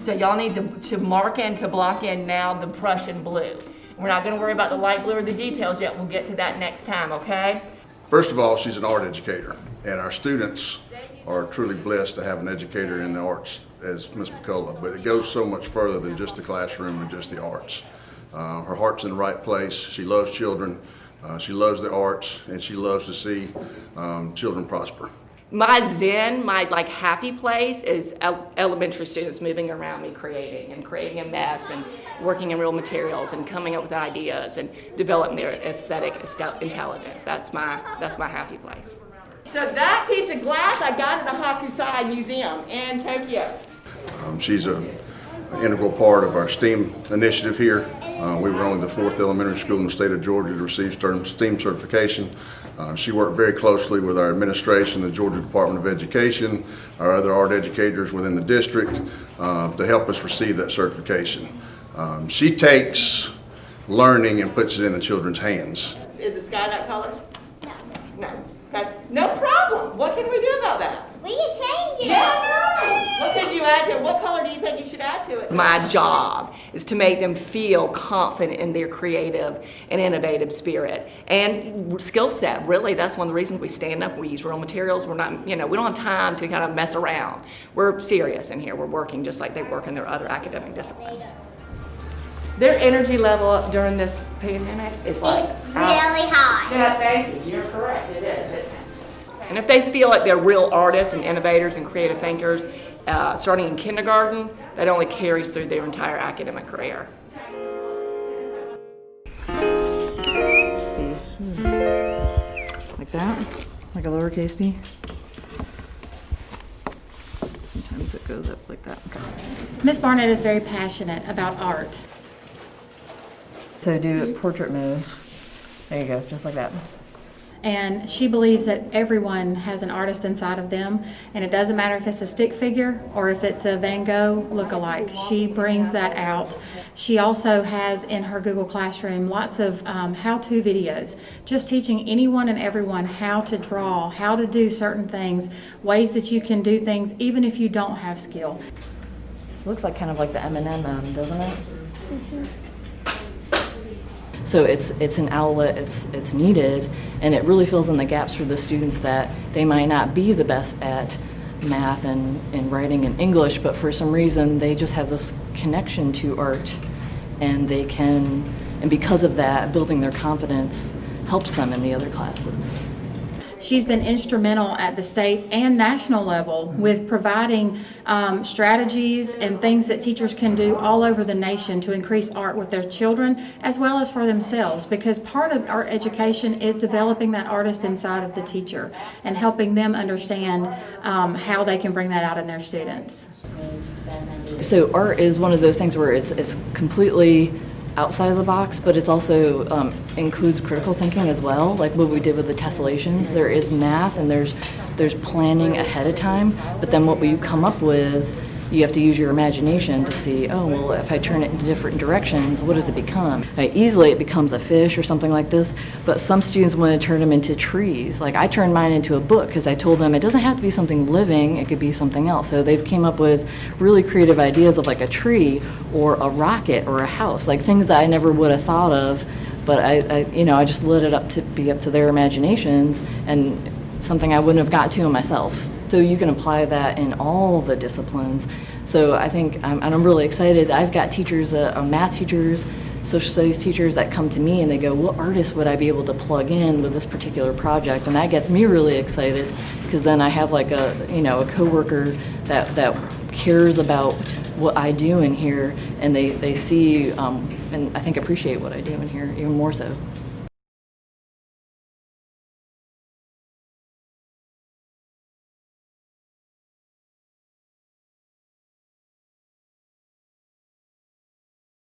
So y'all need to mark in, to block in now the Prussian blue. We're not gonna worry about the light blue or the details yet. We'll get to that next time, okay? First of all, she's an art educator, and our students are truly blessed to have an educator in the arts as Ms. McCullough, but it goes so much further than just the classroom and just the arts. Her heart's in the right place. She loves children, she loves the arts, and she loves to see children prosper. My zen, my like happy place is elementary students moving around me creating a mess and working in real materials and coming up with ideas and developing their aesthetic intelligence. That's my happy place. So that piece of glass I got at the Hakusai Museum in Tokyo. She's an integral part of our STEAM initiative here. We were only the 4th elementary school in the state of Georgia to receive STEAM certification. She worked very closely with our administration, the Georgia Department of Education, our other art educators within the district to help us receive that certification. She takes learning and puts it in the children's hands. Is the sky that color? No. No. Okay. No problem. What can we do about that? We can change it. Yeah. What could you add to it? What color do you think you should add to it? My job is to make them feel confident in their creative and innovative spirit and skill set. Really, that's one of the reasons we stand up. We use real materials. We're not, we don't have time to kind of mess around. We're serious in here. We're working just like they work in their other academic disciplines. Their energy level during this pandemic is like It's really high. Yeah, thank you. You're correct. It is, isn't it? And if they feel like they're real artists and innovators and creative thinkers, starting in kindergarten, that only carries through their entire academic career. Like that? Like a lowercase p? Sometimes it goes up like that. Okay. Miss Barnett is very passionate about art. So do portrait mode. There you go, just like that. And she believes that everyone has an artist inside of them, and it doesn't matter if it's a stick figure or if it's a Van Gogh look-alike. She brings that out. She also has in her Google Classroom lots of how-to videos, just teaching anyone and everyone how to draw, how to do certain things, ways that you can do things even if you don't have skill. Looks like kind of like the M&M, doesn't it? Mm-hmm. So it's an outlet, it's needed, and it really fills in the gaps for the students that they might not be the best at math and writing and English, but for some reason they just have this connection to art, and they can, and because of that, building their confidence helps them in the other classes. She's been instrumental at the state and national level with providing strategies and things that teachers can do all over the nation to increase art with their children as well as for themselves, because part of art education is developing that artist inside of the teacher and helping them understand how they can bring that out in their students. So art is one of those things where it's completely outside of the box, but it's also includes critical thinking as well, like what we did with the tessellations. There is math and there's planning ahead of time, but then what you come up with, you have to use your imagination to see, oh, well, if I turn it in different directions, what does it become? Easily it becomes a fish or something like this, but some students want to turn them into trees. Like I turned mine into a book because I told them it doesn't have to be something living, it could be something else. So they've came up with really creative ideas of like a tree or a rocket or a house, like things that I never would have thought of, but I just let it up to their imaginations and something I wouldn't have got to myself. So you can apply that in all the disciplines. So I think, and I'm really excited, I've got teachers, math teachers, social studies teachers that come to me and they go, what artist would I be able to plug in with this particular project? And that gets me really excited because then I have like a coworker that cares about what I do in here, and they see and I think appreciate what I do in here even more so.